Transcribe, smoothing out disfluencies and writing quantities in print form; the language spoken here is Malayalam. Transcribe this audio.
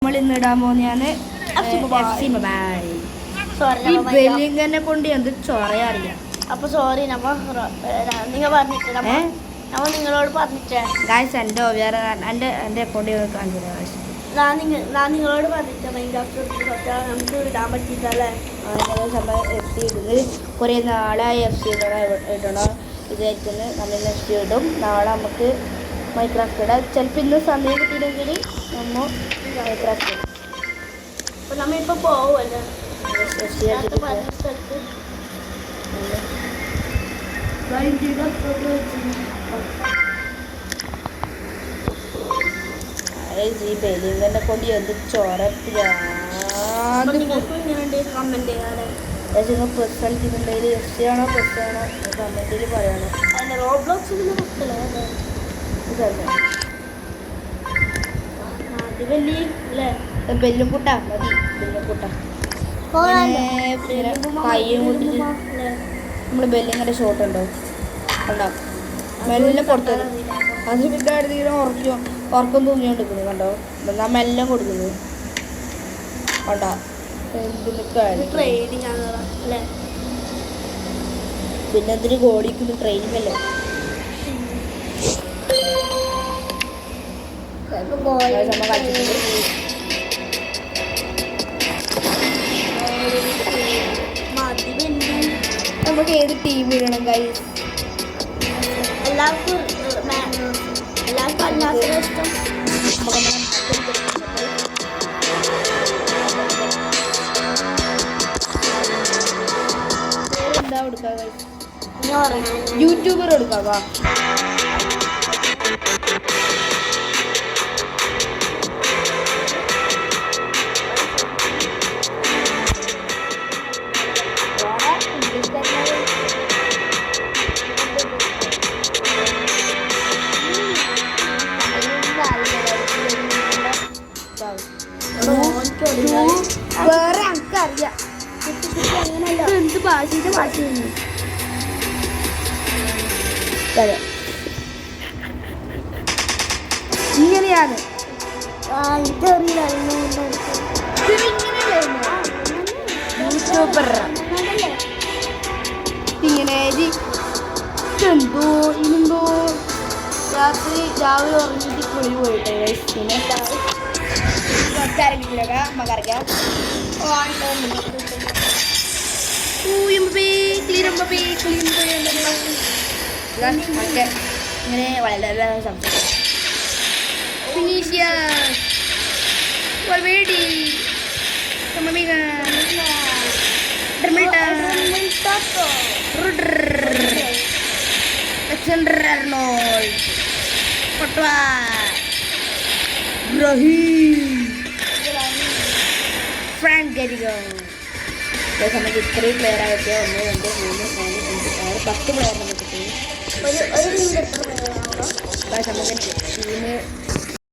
നമ്മൾ ഇന്ന് ഇടാൻ പോകുന്നതാണ് ഈ ബെല്ലിങ്ങനെ കൊണ്ട് എന്ത് ചൊറയാ അറിയാം. അപ്പൊ സോറി നിങ്ങൾ പറഞ്ഞിട്ട് നമ്മൾ നിങ്ങളോട് പറഞ്ഞിട്ടേ ഗായ്സ് എൻ്റെ വേറെ എൻ്റെ അക്കൗണ്ട് കാണിച്ചില്ല. ഞാൻ നിങ്ങളോട് പറഞ്ഞിട്ട് നമുക്ക് ഇടാൻ പറ്റിയിട്ടല്ലേ. അങ്ങനെ സംഭവം എഫ് സി ഇടുന്നത് കുറേ നാളായി. എഫ് സി ഇടണം വിചാരിക്കുന്നത്. നമ്മൾ എഫ് സി ഇടും. നാളെ നമുക്ക് മൈക്രാഫ്റ്റ് ഇടാം. ചിലപ്പോൾ ഇന്ന് സമയം കിട്ടിയില്ലെങ്കിൽ നമ്മൾ മൈക്രാഫ്റ്റ് ഇടും. അപ്പോൾ നമ്മളിപ്പോൾ പോവുമല്ലേ എഫ് സി സ്ഥലത്ത്. ഈ ബെല്ലിങ്ങനെ കൊണ്ട് എന്ത് ചോര കമന്റ് ചെയ്യാറ് പ്രസ് കളിക്കുന്നുണ്ടെങ്കിൽ എഫ് സി ആണോ പ്രസ് ആണോ കമന്റിൽ പറയണം. ബെല്ലും കൂട്ടാ മതി. ബെല്ലും കൂട്ടാ കയ്യും കൂട്ടിട്ട് നമ്മൾ ബെല്ലിങ്ങനെ ഷോട്ട് ഉണ്ടാവും ഉണ്ടാവും മെല്ലെ പുറത്തു. അത് പിന്നെ അടുത്ത് ഉറക്കം തൂങ്ങിക്കൊണ്ടിരിക്കുന്നു കണ്ടോ. എന്നാ മെല്ലെ കൊടുക്കുന്നത് കണ്ടോ. പിന്നെ എന്തിന് ഗോളിക്കുന്നു ട്രെയിനിങ് അല്ലേ. നമുക്ക് ഏത് ടീം ഇടണം ഗൈസ്? എല്ലാവർക്കും ഇഷ്ടം എന്താ കൊടുക്കാം ഗൈസ്? യൂട്യൂബർ കൊടുക്കാവാ. വേറെ എനിക്കറിയാം എന്ത് ഭാഷയുടെ ഭാഷയാണ്. ഇങ്ങനെയാണ് യൂട്യൂബർ ഇങ്ങനെ എന്തോ ഇന്നെന്തോ രാത്രി രാവിലെ ഉറങ്ങിയിട്ട് കുളി പോയിട്ടേ പിന്നെ മകറിക്കാം. ഇങ്ങനെ വളരെ സംസാരിക്കും. ഫ്രാങ്ക് നമുക്ക് ഇത്രയും പ്ലെയർ ആയിട്ട് 1 2 3 4 5 6 10 പ്ലെയർ നമുക്ക് കിട്ടി. നമുക്ക് ടീം